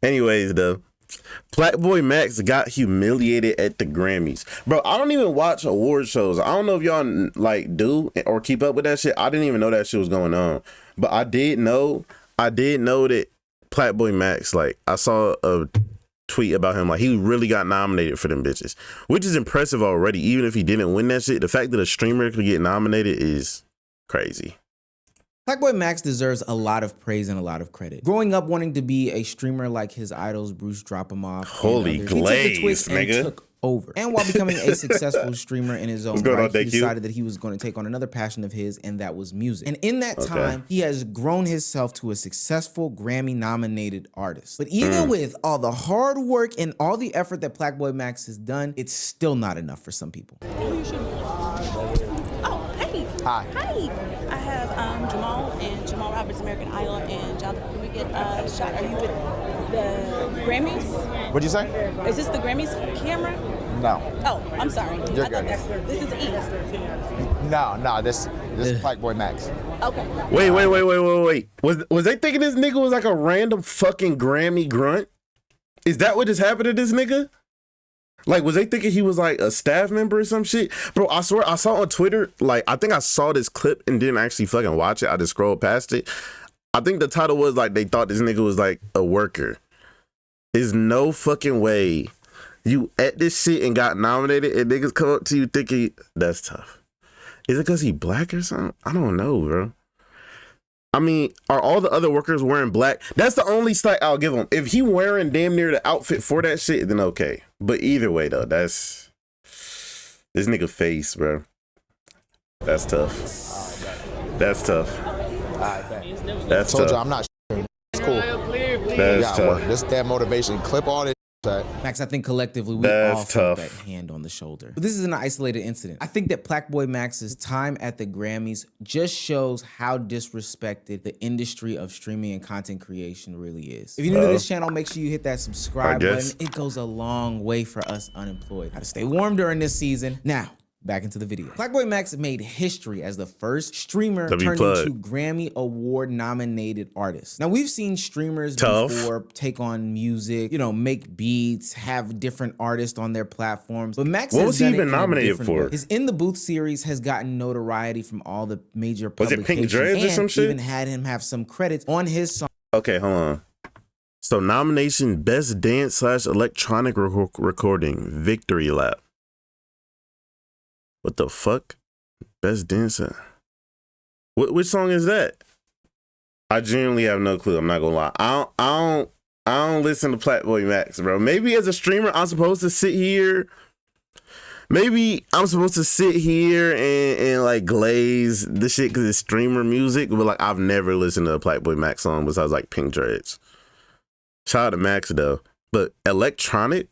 Anyways, though, Blackboy Max got humiliated at the Grammys. Bro, I don't even watch award shows. I don't know if y'all like do or keep up with that shit. I didn't even know that shit was going on. But I did know that Blackboy Max, like, I saw a tweet about him, like, he really got nominated for them bitches, which is impressive already. Even if he didn't win that shit, the fact that a streamer could get nominated is crazy. Blackboy Max deserves a lot of praise and a lot of credit. Growing up wanting to be a streamer like his idols, Bruce Dropomoff, holy glaze, he took the twist nigga. and took over. And while becoming a successful streamer in his own right, he decided that he was going to take on another passion of his, and that was music. And in that time, he has grown himself to a successful Grammy-nominated artist. But even with all the hard work and all the effort that Blackboy Max has done, it's still not enough for some people. Oh, hey. Hi. Hi. I have Jamal Roberts, American Idol, and Jonathan. Can we get a shot? Are you with the Grammys? What'd you say? Is this the Grammys camera? No. Oh, I'm sorry. You're I thought good. this is E. No. This is Blackboy Max. Okay. Wait. Was they thinking this nigga was like a random fucking Grammy grunt? Is that what just happened to this nigga? Like, was they thinking he was like a staff member or some shit? Bro, I swear I saw on Twitter, like, I think I saw this clip and didn't actually fucking watch it. I just scrolled past it. I think the title was like, they thought this nigga was like a worker. There's no fucking way you at this shit and got nominated and niggas come up to you thinking, that's tough. Is it because he black or something? I don't know, bro. I mean, are all the other workers wearing black? That's the only slight I'll give him. If he wearing damn near the outfit for that shit, then okay. But either way, though, that's this nigga face, bro. That's tough. That's tough. That's tough. I'm not. It's cool. That's tough. This that motivation. Clip all this. Max, I think collectively we all felt that hand on the shoulder. But this is an isolated incident. I think that Blackboy Max's time at the Grammys just shows how disrespected the industry of streaming and content creation really is. If you're new to this channel, make sure you hit that subscribe button. It goes a long way for us unemployed. How to stay warm during this season. Now, back into the video. Blackboy Max made history as the first streamer turned into Grammy Award nominated artist. Now we've seen streamers before take on music, you know, make beats, have different artists on their platforms. But Max what was he even nominated for? His In the Booth series has gotten notoriety from all the major publications. Was it Pink Dreads or some shit? Even had him have some credits on his song. Okay, hold on. So nomination, Best Dance / Electronic Recording, Victory Lap. What the fuck? Best Dancer. Which song is that? I genuinely have no clue. I'm not gonna lie. I don't listen to Blackboy Max, bro. Maybe as a streamer, I'm supposed to sit here. Maybe I'm supposed to sit here and like glaze the shit because it's streamer music. But like, I've never listened to a Blackboy Max song besides like Pink Dreads. Shout out to Max though. But electronic.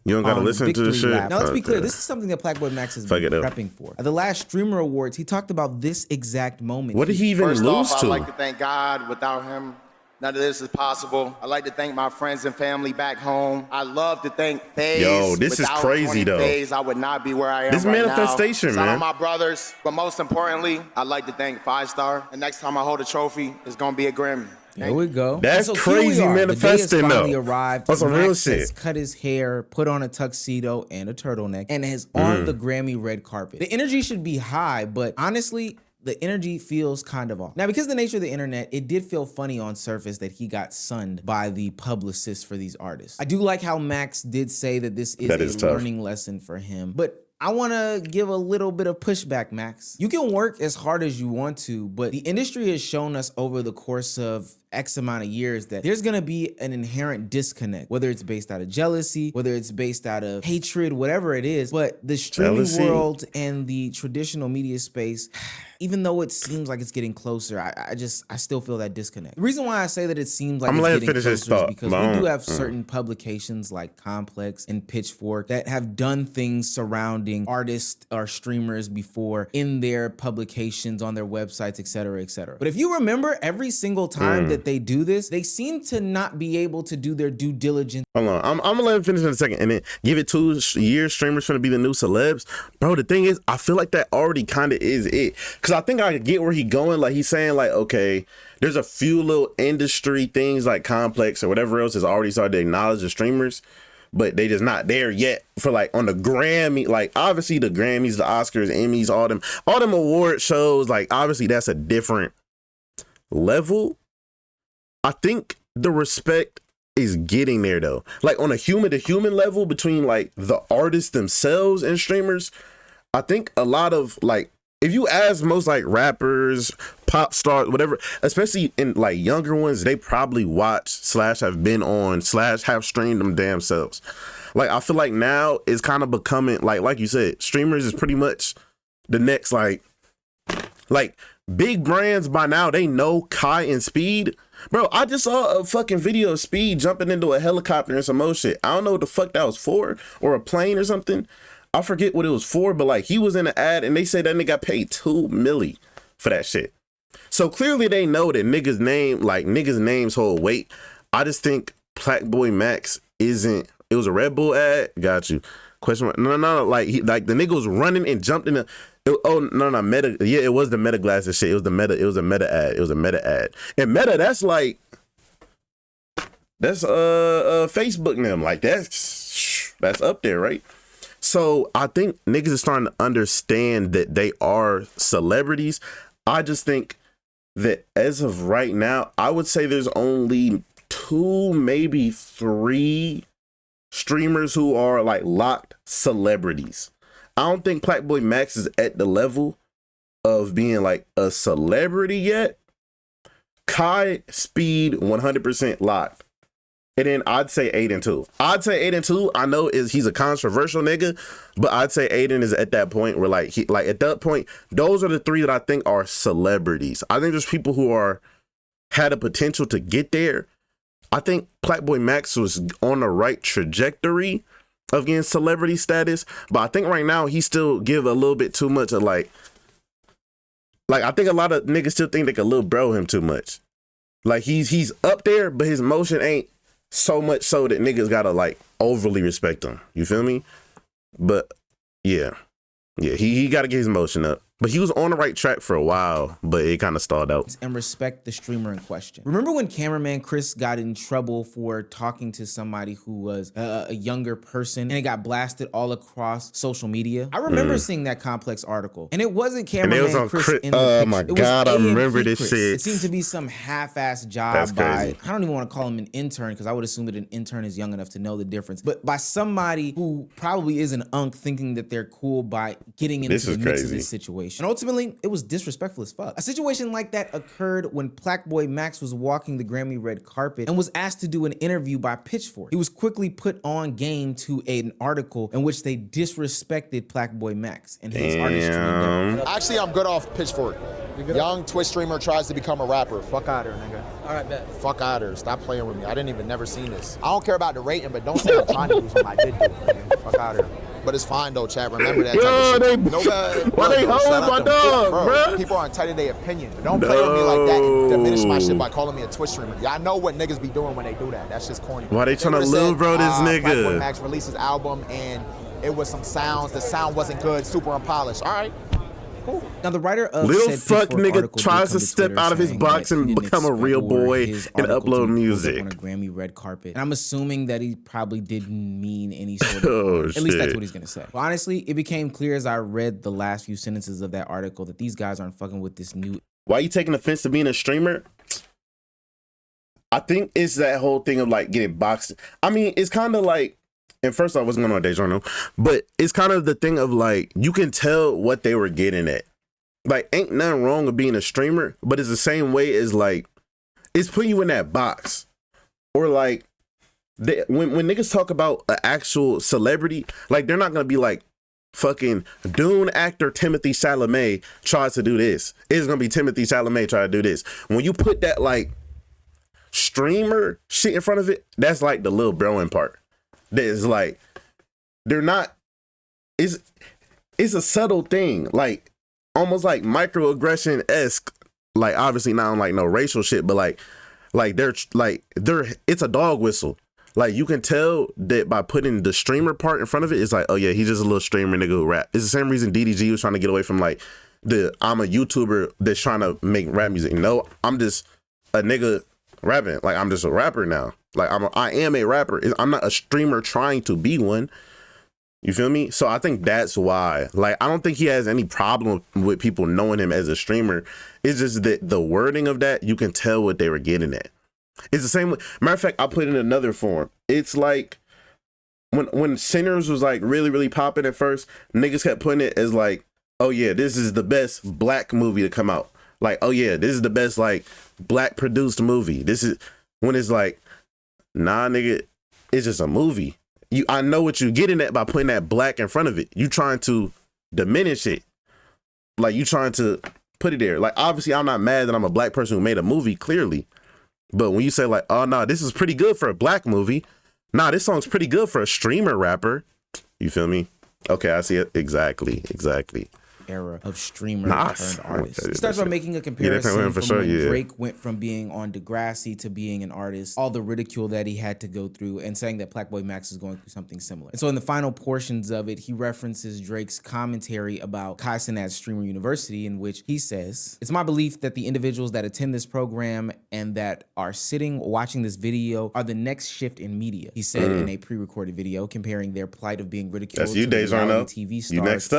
You don't gotta listen to the shit. Now let's be clear. This is something that Blackboy Max has been prepping for. At the last Streamer Awards, he talked about this exact moment. What did he even lose to? I'd like to thank God. Without him, none of this is possible. I'd like to thank my friends and family back home. I love to thank FaZe. Yo, this is crazy though. FaZe, I would not be where I am this right manifestation, now. man. Some of my brothers, but most importantly, I'd like to thank 5 Star. The next time I hold a trophy, it's gonna be a Grammy. There we go. That's crazy manifesting though. Arrived. That's some real shit. Has cut his hair, put on a tuxedo and a turtleneck, and is on the Grammy red carpet. The energy should be high, but honestly, the energy feels kind of off. Now, because of the nature of the internet, it did feel funny on surface that he got sunned by the publicists for these artists. I do like how Max did say that this is a learning lesson for him, but I want to give a little bit of pushback, Max. You can work as hard as you want to, but the industry has shown us over the course of X amount of years that there's gonna be an inherent disconnect, whether it's based out of jealousy, whether it's based out of hatred, whatever it is. But the streaming world and the traditional media space, even though it seems like it's getting closer, I still feel that disconnect. The reason why I say that it seems like it's getting closer is because we do have certain publications like Complex and Pitchfork that have done things surrounding artists or streamers before in their publications, on their websites, et cetera, et cetera. But if you remember, every single time that that they do this, they seem to not be able to do their due diligence. Hold on, I'm gonna let him finish in a second, and then give it 2 years. Streamers gonna be the new celebs, bro. The thing is, I feel like that already kind of is it, because I think I get where he going. Like he's saying, like, okay, there's a few little industry things like Complex or whatever else has already started to acknowledge the streamers, but they just not there yet for like on the Grammy. Like obviously the Grammys, the Oscars, Emmys, all them award shows. Like obviously that's a different level. I think the respect is getting there though. Like on a human to human level between like the artists themselves and streamers, I think a lot of like, if you ask most like rappers, pop stars, whatever, especially in like younger ones, they probably watch / have been on / have streamed them damn selves. Like I feel like now it's kind of becoming like you said, streamers is pretty much the next like big brands by now. They know Kai and Speed. Bro, I just saw a fucking video of Speed jumping into a helicopter and some more shit. I don't know what the fuck that was for, or a plane or something. I forget what it was for, but like he was in an ad and they said that nigga got paid $2 million for that shit. So clearly they know that niggas names hold weight. I just think Blackboy Max isn't. It was a Red Bull ad. Got you. Question mark. No. Like the nigga was running and jumped in the. Meta. Yeah, it was the Meta glasses shit. It was a Meta ad. It was a Meta ad. And Meta, that's Facebook now. Like that's up there, right? So I think niggas is starting to understand that they are celebrities. I just think that as of right now, I would say there's only 2, maybe 3 streamers who are like locked celebrities. I don't think Blackboy Max is at the level of being like a celebrity yet. Kai, Speed, 100% locked. And then I'd say Aiden too. I know he's a controversial nigga, but I'd say Aiden is at that point where like at that point, those are the 3 that I think are celebrities. I think there's people who had a potential to get there. I think Blackboy Max was on the right trajectory of getting celebrity status, but I think right now he still give a little bit too much of like I think a lot of niggas still think they could little bro him too much. Like he's up there, but his motion ain't so much so that niggas gotta like overly respect him. You feel me? But yeah, he gotta get his motion up. But he was on the right track for a while, but it kind of stalled out. And respect the streamer in question. Remember when cameraman Chris got in trouble for talking to somebody who was a younger person and it got blasted all across social media? I remember seeing that Complex article, and it wasn't cameraman Chris in the oh picture. my God, I remember this Chris. shit. It seemed to be some half-ass job by, I don't even want to call him an intern because I would assume that an intern is young enough to know the difference, but by somebody who probably is an unk thinking that they're cool by getting into the mix of this situation. And ultimately, it was disrespectful as fuck. A situation like that occurred when Blackboy Max was walking the Grammy red carpet and was asked to do an interview by Pitchfork. He was quickly put on game to an article in which they disrespected Blackboy Max and his artistry. Actually, I'm good off Pitchfork. Young Twitch streamer tries to become a rapper. Fuck out of here, nigga. All right, bet. Fuck out of here. Stop playing with me. I never seen this. I don't care about the rating, but don't say I'm trying to do something I did do. Nigga. Fuck out of here. But it's fine though, chat. Remember that. Why they holding my dog, bro? People are entitled to their opinion. But don't play with me like that and diminish my shit by calling me a Twitch streamer. Y'all know what niggas be doing when they do that. That's just corny. Why they trying to little bro this nigga? Blackboy Max released his album and it was some sounds. The sound wasn't good, super unpolished. All right. Cool. Now the writer of little said fuck Pitchfork nigga tries to step out of his box and become a real boy and upload music on a Grammy red carpet. And I'm assuming that he probably didn't mean any sort of at least that's what he's gonna say. Well, honestly, it became clear as I read the last few sentences of that article that these guys aren't fucking with this new. Why you taking offense to being a streamer? I think it's that whole thing of like getting boxed. I mean, it's kind of like, and first off, what's going on at DeJourno? But it's kind of the thing of like, you can tell what they were getting at. Like, ain't nothing wrong with being a streamer, but it's the same way as like, it's putting you in that box. Or like, when niggas talk about an actual celebrity, like they're not gonna be like, fucking Dune actor Timothy Chalamet tries to do this. It's gonna be Timothy Chalamet try to do this. When you put that like streamer shit in front of it, that's like the little broing part. That is like, they're not, it's a subtle thing, like almost like microaggression-esque, like obviously not on like no racial shit, but like Like it's a dog whistle. Like you can tell that by putting the streamer part in front of it, it's like, oh yeah, he's just a little streamer nigga who rap. It's the same reason DDG was trying to get away from like I'm a YouTuber that's trying to make rap music. No, I'm just a nigga rapping. Like I'm just a rapper now. Like I am a rapper. I'm not a streamer trying to be one. You feel me? So I think that's why. Like I don't think he has any problem with people knowing him as a streamer. It's just that the wording of that, you can tell what they were getting at. It's the same. Matter of fact, I'll put it in another form. It's like when Sinners was like really, really popping at first, niggas kept putting it as like, oh yeah, this is the best black movie to come out. Like, oh yeah, this is the best like black produced movie. This is when it's like, nah, nigga, it's just a movie. I know what you're getting at by putting that black in front of it. You trying to diminish it. Like you trying to put it there. Like obviously I'm not mad that I'm a black person who made a movie, clearly. But when you say like, oh no, this is pretty good for a black movie. Nah, this song's pretty good for a streamer rapper. You feel me? Okay, I see it. Exactly. Era of streamer turned artist. He starts by making a comparison from when Drake went from being on Degrassi to being an artist, all the ridicule that he had to go through, and saying that Plaque Max is going through something similar. And so in the final portions of it, he references Drake's commentary about Kai Cenat's Streamer University, in which he says, "It's my belief that the individuals that attend this program and that are sitting watching this video are the next shift in media," he said in a pre-recorded video, comparing their plight of being ridiculed to the reality TV stars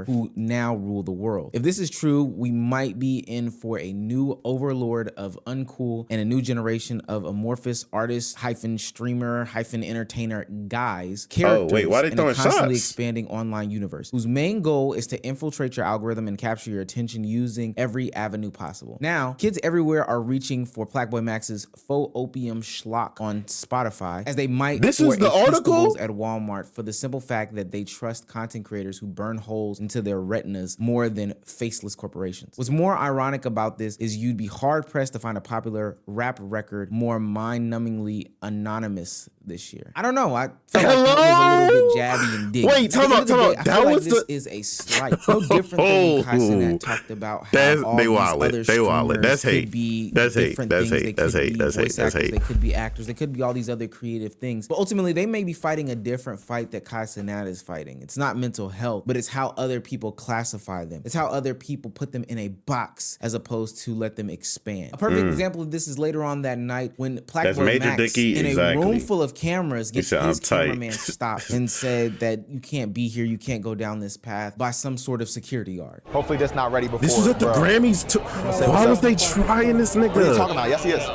who now rule the world. If this is true, we might be in for a new overlord of uncool and a new generation of amorphous artists streamer entertainer guys, characters why they in throwing a constantly shots? expanding online universe whose main goal is to infiltrate your algorithm and capture your attention using every avenue possible. Now, kids everywhere are reaching for Plaque Max's faux opium schlock on Spotify as they might This is the article at Walmart for the simple fact that they trust content creators who burn holes into their retinas more than faceless corporations. What's more ironic about this is you'd be hard-pressed to find a popular rap record more mind-numbingly anonymous this year. I don't know. I felt like that was a little bit jabby and diggy. Wait, time out. That was this is a slight. No different than when Kai Cenat talked about how all these other streamers could be different things. They could be voice actors, they could be actors, they could be all these other creative things. But ultimately, they may be fighting a different fight that Kai Cenat is fighting. It's not mental health, but it's how other people classify them. It's how other people put them in a box as opposed to let them expand. A perfect example of this is later on that night when Plaque Max in a room full of cameras gets his cameraman stopped and said that you can't be here, you can't go down this path by some sort of security guard. Hopefully that's not ready before. This was at the Grammys too. Why was they trying this nigga? What are you talking about? Yes, he is.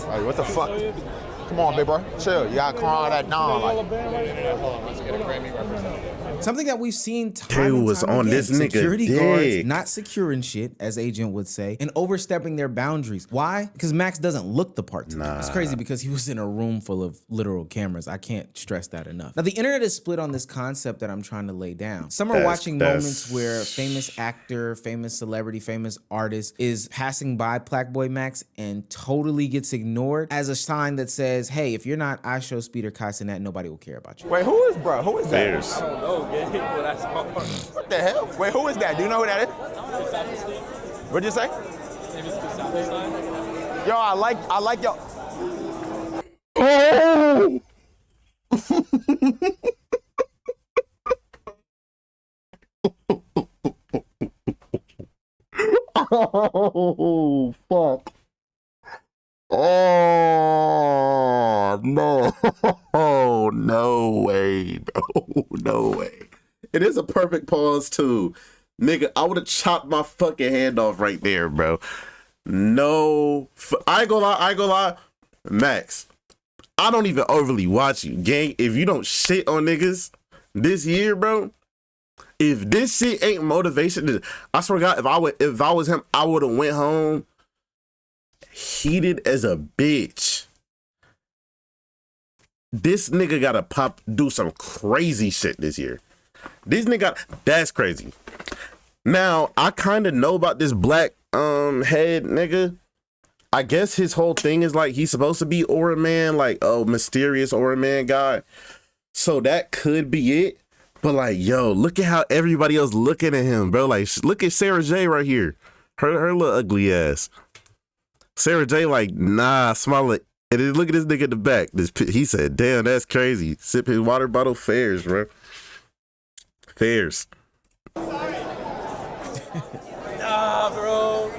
Like, what the fuck? Come on, big bro. Chill. You gotta calm all that down. Let's get a Grammy representative. Something that we've seen time and time again. This nigga security guards not securing shit, as Agent would say, and overstepping their boundaries. Why? Because Max doesn't look the part to me. It's crazy because he was in a room full of literal cameras. I can't stress that enough. Now, the internet is split on this concept that I'm trying to lay down. Some are watching moments where a famous actor, famous celebrity, famous artist is passing by Plaque Max and totally gets ignored as a sign that says, hey, if you're not I Show Speed or Kai Cenat, nobody will care about you. Wait, who is bro? Who is that? I don't know. Well, that's hard. What the hell? Wait, who is that? Do you know who that is? What'd you say? Yo, I like yo. Oh! Oh, fuck. Oh, no. Oh, no way, bro. No way. It is a perfect pause, too. Nigga, I would have chopped my fucking hand off right there, bro. No. I ain't gonna lie. Max, I don't even overly watch you, gang. If you don't shit on niggas this year, bro, if this shit ain't motivation, I swear to God, if I was him, I would have went home heated as a bitch. This nigga gotta do some crazy shit this year. This nigga, that's crazy. Now, I kind of know about this black head nigga. I guess his whole thing is like he's supposed to be Aura Man, like, oh, mysterious Aura Man guy. So that could be it. But like, yo, look at how everybody else looking at him, bro. Like, look at Sarah J right here. Her little ugly ass. Sarah J like, nah, smile it. And then look at this nigga in the back. He said, damn, that's crazy. Sip his water bottle fairs, bro. Fairs. Nah, bro.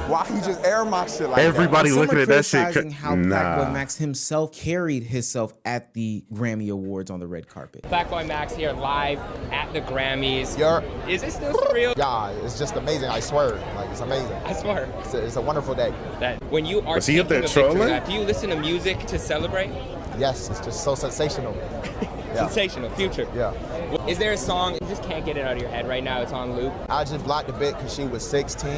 Why he just air my shit like Everybody Some looking are at that shit. criticizing how Black Boy Max himself carried himself at the Grammy Awards on the red carpet. Black Boy Max here live at the Grammys. Is this still surreal? Yeah, it's just amazing. I swear, like it's amazing. I swear. It's a wonderful day. That when you are Was he up there taking a victory trolling? lap, do you listen to music to celebrate? Yes, it's just so sensational. Yeah. Sensational, future. Yeah. Is there a song you just can't get it out of your head right now? It's on loop. I just blocked the bit because she was 16.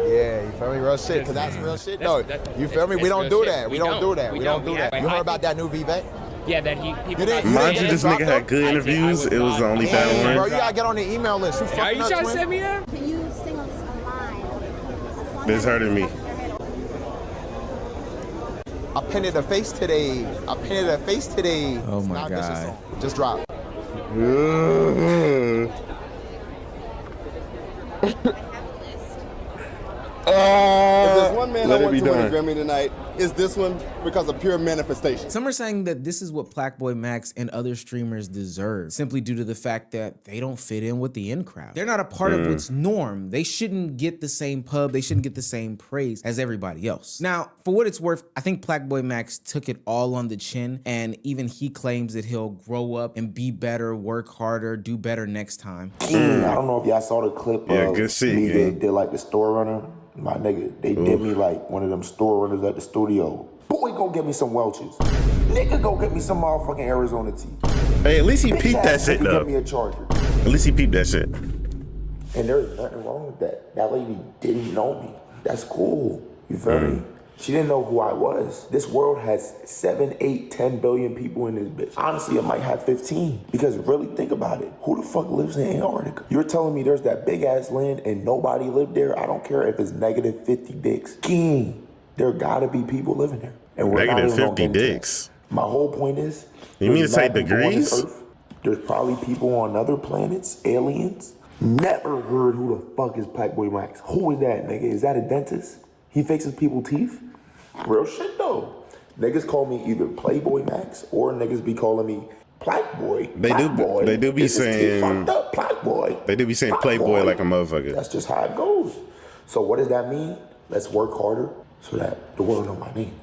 Yeah, you feel me? Real shit, because that's real shit. No, you feel me? We don't do that. We don't do that. We don't do that. You heard about that new Vivek? Yeah, that people got. Mind you, this nigga had good interviews. It was only that Bro, one. you gotta get on the email list. You Are fucking you up, trying to twin. send me that? Can you sing a line? This hurting me. I painted a face today. I painted a face today. Oh It's my not a vicious God. song. Just drop. If there's one man Let I it want be to win a done. Grammy tonight, is this one because of pure manifestation. Some are saying that this is what Black Boy Max and other streamers deserve, simply due to the fact that they don't fit in with the in crowd. They're not a part of what's norm. They shouldn't get the same pub. They shouldn't get the same praise as everybody else. Now, for what it's worth, I think Black Boy Max took it all on the chin, and even he claims that he'll grow up and be better, work harder, do better next time. I don't know if y'all saw the clip Yeah, of good shit, me gang. that did like the store runner. My nigga, they did me like one of them store runners at the studio. Boy, go get me some Welch's. Nigga, go get me some motherfucking Arizona tea. Hey, at least he Bitch peeped that ass shit nigga, though. Get me a Charger. At least he peeped that shit. And there's nothing wrong with that. That lady didn't know me. That's cool. You feel me? She didn't know who I was. This world has 7, 8, 10 billion people in this bitch. Honestly, it might have 15. Because really think about it. Who the fuck lives in Antarctica? You're telling me there's that big ass land and nobody lived there? I don't care if it's negative 50 dicks. King, there gotta be people living there. And we're not Negative even gonna 50 get into that. dicks. My whole point is, You mean to there's say mad people on this degrees? earth. There's probably people on other planets, aliens. Never heard who the fuck is Black Boy Max. Who is that, nigga? Is that a dentist? He fixes people's teeth? Real shit though. Niggas call me either Playboy Max or niggas be calling me Black Boy. They do be This is saying- fucked up, Black Boy. They do be saying Black Playboy boy. like a motherfucker. That's just how it goes. So what does that mean? Let's work harder so that the world know my name.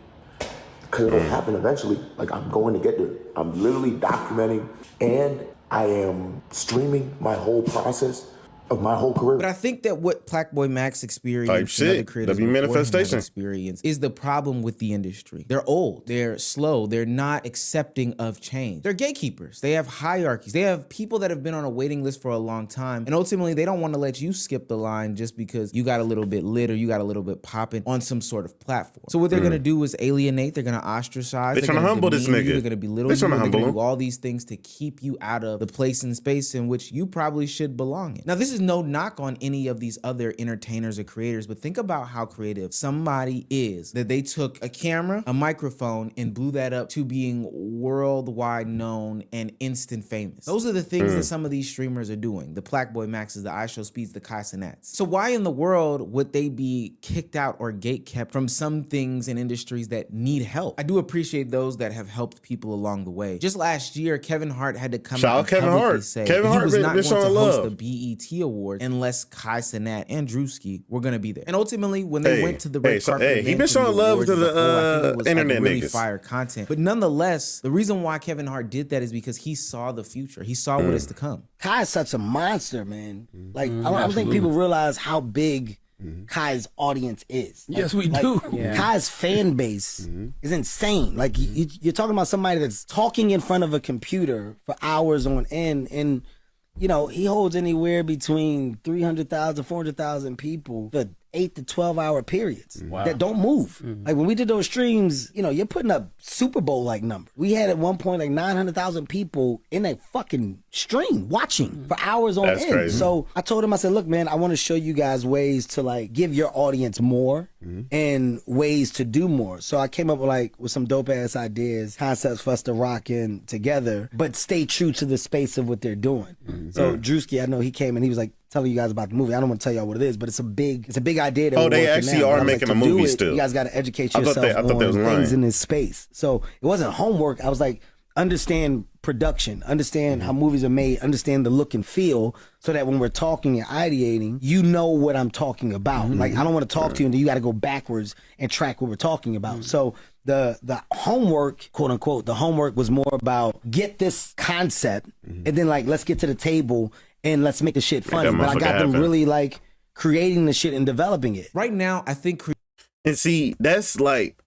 Because it'll happen eventually. Like, I'm going to get there. I'm literally documenting and I am streaming my whole process of my whole career. But I think that what Black Boy Max Type experienced and shit. other creators That'd be before him have manifestation. experienced is the problem with the industry. They're old, they're slow, they're not accepting of change. They're gatekeepers. They have hierarchies. They have people that have been on a waiting list for a long time, and ultimately they don't want to let you skip the line just because you got a little bit lit or you got a little bit popping on some sort of platform. So what they're gonna do is alienate. They're gonna ostracize. They they're tryna gonna humble this demean you, nigga. They're gonna belittle They you. tryna They're humble gonna him. do all these things to keep you out of the place and space in which you probably should belong in. Now, this is no knock on any of these other entertainers or creators, but think about how creative somebody is that they took a camera, a microphone, and blew that up to being worldwide known and instant famous. Those are the things that some of these streamers are doing. The Black Boy Maxes, the iShowSpeeds, the Kai Cenats. So why in the world would they be kicked out or gatekept from some things and industries that need help? I do appreciate those that have helped people along the way. Just last year, Kevin Hart had to come Shout out out and Kevin publicly Hart. say Kevin that he Hart was been not going to showing host love. the BET Awards unless Kai Cenat and Drewski were going to be there. And ultimately, when they Hey, went to the red hey, so- carpet, hey, he event been for showing love awards to as a the, whole, I think it was, internet really niggas. fire content. But nonetheless, the reason why Kevin Hart did that is because he saw the future. He saw what is to come. Kai is such a monster, man. Like, I don't think people realize how big Kai's audience is. Like, Yes, we like, do. Kai's fan base is insane. Like, you're talking about somebody that's talking in front of a computer for hours on end, and you know, he holds anywhere between 300,000, 400,000 people for 8 to 12 hour periods that don't move. Like when we did those streams, you know, you're putting up Super Bowl like numbers. We had at one point like 900,000 people in a fucking stream watching for hours on That's end. crazy. So I told him, I said, look, man, I want to show you guys ways to like give your audience more and ways to do more. So I came up with some dope ass ideas, concepts for us to rock in together, but stay true to the space of what they're doing. So Drewski, I know he came and he was like, telling you guys about the movie. I don't want to tell y'all what it is, but it's a big idea. That they actually are making a movie still. You guys got to educate yourself I thought they was on lying. things in this space. So it wasn't homework. I was like, understand production, understand how movies are made, understand the look and feel, so that when we're talking and ideating, you know what I'm talking about. Like, I don't want to talk to you until you got to go backwards and track what we're talking about. So the homework, quote unquote, the homework was more about get this concept and then like let's get to the table and let's make the shit funny. But I got them really like creating the shit and developing it. Right now, I think. And see, that's like,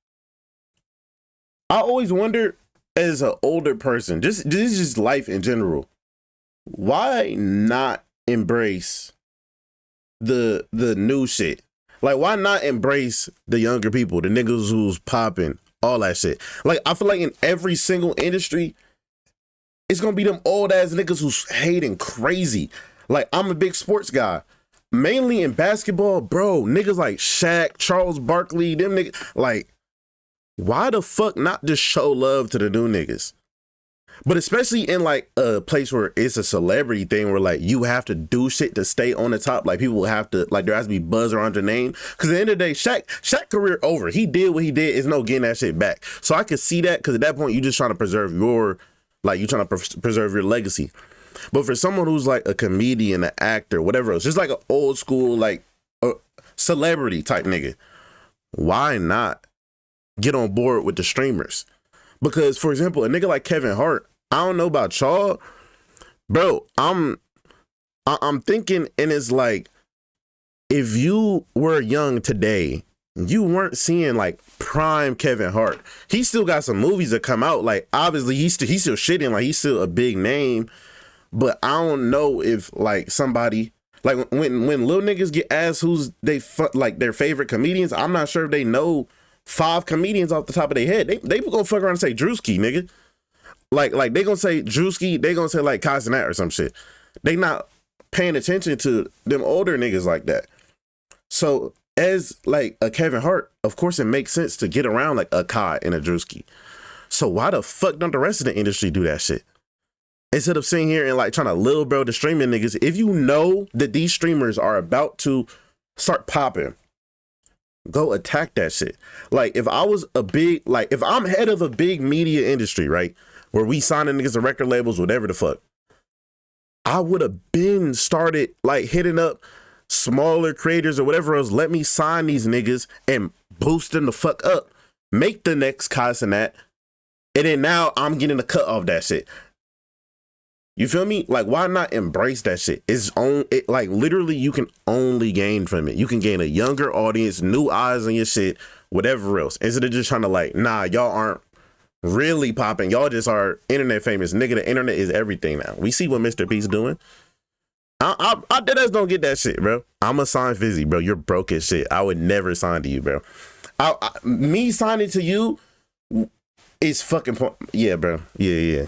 I always wonder, as an older person, this is just life in general, why not embrace the new shit? Like, why not embrace the younger people, the niggas who's popping, all that shit? Like, I feel like in every single industry, it's gonna be them old ass niggas who's hating crazy. Like, I'm a big sports guy, mainly in basketball, bro. Niggas like Shaq, Charles Barkley, them niggas, like, why the fuck not just show love to the new niggas? But especially in like a place where it's a celebrity thing where like you have to do shit to stay on the top. Like people have to, like there has to be buzz around your name. Cause at the end of the day, Shaq career over. He did what he did. It's no getting that shit back. So I could see that, cause at that point you just trying to preserve your, like you trying to preserve your legacy. But for someone who's like a comedian, an actor, whatever else, just like an old school, like a celebrity type nigga, why not get on board with the streamers? Because for example, a nigga like Kevin Hart, I don't know about y'all, bro. I'm thinking, and it's like, if you were young today, you weren't seeing like prime Kevin Hart. He still got some movies that come out. Like obviously he's still shitting, like he's still a big name. But I don't know if like somebody, like when little niggas get asked who's like their favorite comedians, I'm not sure if they know 5 comedians off the top of their head. They gonna fuck around and say Drewski, nigga. Like they gonna say Drewski, they gonna say like Kai Cenat or some shit. They not paying attention to them older niggas like that. So as like a Kevin Hart, of course it makes sense to get around like a Kai and a Drewski. So why the fuck don't the rest of the industry do that shit? Instead of sitting here and like trying to little bro the streaming niggas, if you know that these streamers are about to start popping, go attack that shit. Like if I was a big, like if I'm head of a big media industry, right, where we signing niggas to record labels, whatever the fuck, I would have been started like hitting up smaller creators or whatever else. Let me sign these niggas and boost them the fuck up. Make the next Kai Cenat. And then now I'm getting a cut off that shit. You feel me? Like, why not embrace that shit? Like literally you can only gain from it. You can gain a younger audience, new eyes on your shit, whatever else. Instead of just trying to like, nah, y'all aren't really popping. Y'all just are internet famous. Nigga, the internet is everything now. We see what Mr. P's doing. I dead ass don't get that shit, bro. I'ma sign Fizzy, bro. You're broke as shit. I would never sign to you, bro. Me signing to you is fucking yeah, bro. Yeah.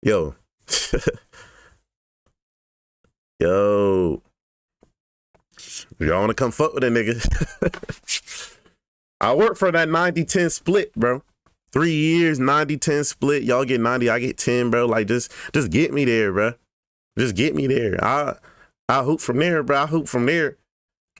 Yo. Yo. Y'all wanna come fuck with a nigga? I work for that 90-10 split, bro. 3 years, 90-10 split. Y'all get 90, I get 10, bro. Like just get me there, bro. Just get me there. I hoop from there, bro. I hoop from there.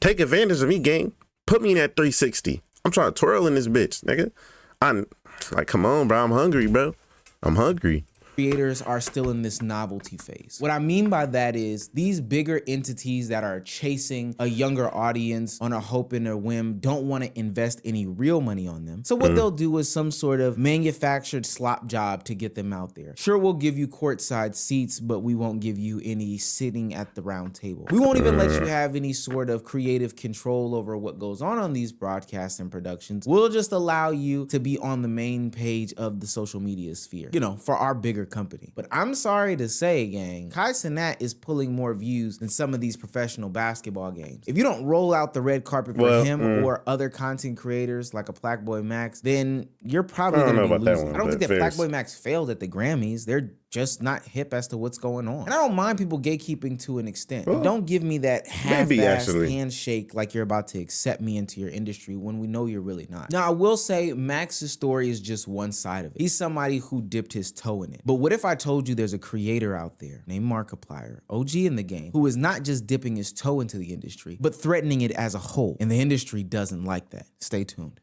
Take advantage of me, gang. Put me in that 360. I'm trying to twirl in this bitch, nigga. I'm like, come on, bro. I'm hungry, bro. I'm hungry. Creators are still in this novelty phase. What I mean by that is these bigger entities that are chasing a younger audience on a hope and a whim don't want to invest any real money on them. So what they'll do is some sort of manufactured slop job to get them out there. Sure, we'll give you courtside seats, but we won't give you any sitting at the round table. We won't even let you have any sort of creative control over what goes on these broadcasts and productions. We'll just allow you to be on the main page of the social media sphere, you know, for our bigger company. But I'm sorry to say, gang, Kai Cenat is pulling more views than some of these professional basketball games. If you don't roll out the red carpet for him or other content creators like a Black Boy Max, then you're probably going to be losing. I don't think that Black Boy Max failed at the Grammys. They're just not hip as to what's going on. And I don't mind people gatekeeping to an extent. But don't give me that half-assed handshake like you're about to accept me into your industry when we know you're really not. Now, I will say Max's story is just one side of it. He's somebody who dipped his toe in it. But what if I told you there's a creator out there named Markiplier, OG in the game, who is not just dipping his toe into the industry, but threatening it as a whole, and the industry doesn't like that? Stay tuned.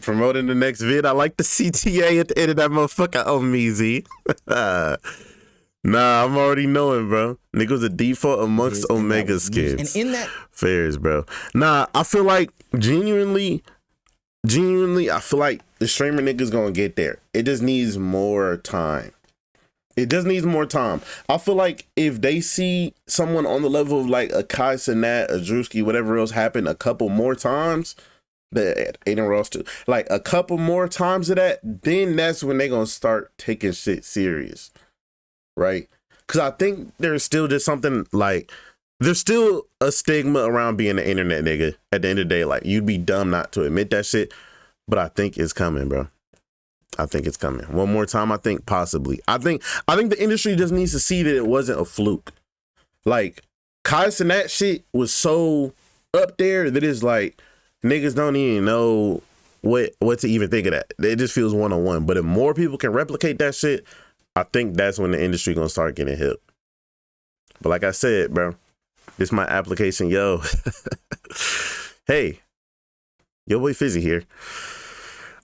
Promoting the next vid. I like the CTA at the end of that motherfucker, Ohmeezy. Nah, I'm already knowing, bro. Niggas a default amongst Omega skins. And in that fairs, bro. Nah, I feel like genuinely, I feel like the streamer niggas gonna get there. It just needs more time. It just needs more time. I feel like if they see someone on the level of like a Kai Cenat, a Drewski, whatever else happen a couple more times, that Aiden Ross too, like a couple more times of that, then that's when they gonna start taking shit serious. Right? Because I think there's still just something like, there's still a stigma around being an internet nigga. At the end of the day, like, you'd be dumb not to admit that shit. But I think it's coming, bro. I think it's coming. One more time, I think possibly. I think the industry just needs to see that it wasn't a fluke. Like, Kai Cenat shit was so up there that it's like, niggas don't even know what to even think of that. It just feels one-on-one. But if more people can replicate that shit, I think that's when the industry gonna start getting hip. But like I said, bro, this my application, yo. Hey, yo boy Fizzy here.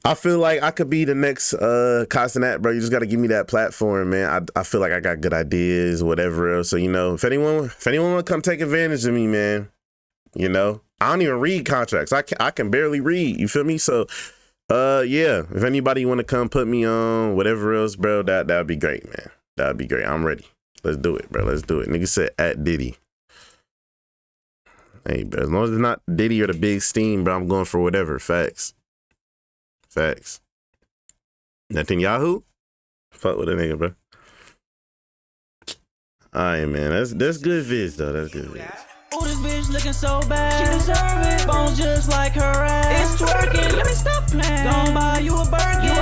I feel like I could be the next Kai Cenat, bro. You just gotta give me that platform, man. I feel like I got good ideas, whatever else. So, you know, if anyone wanna come take advantage of me, man, you know, I don't even read contracts. I can barely read, you feel me? So yeah, if anybody want to come put me on, whatever else, bro, that'd be great, man. That'd be great. I'm ready. Let's do it, bro. Let's do it. Nigga said at Diddy. Hey, bro, as long as it's not Diddy or the Big Steam, bro, I'm going for whatever. Facts. Netanyahu? Fuck with a nigga, bro. All right, man. That's good vids, though. That's good vids. Oh, this bitch looking so bad. She deserve it. Bones just like her ass. It's twerking. Let me stop playing. Don't buy you a Birkin.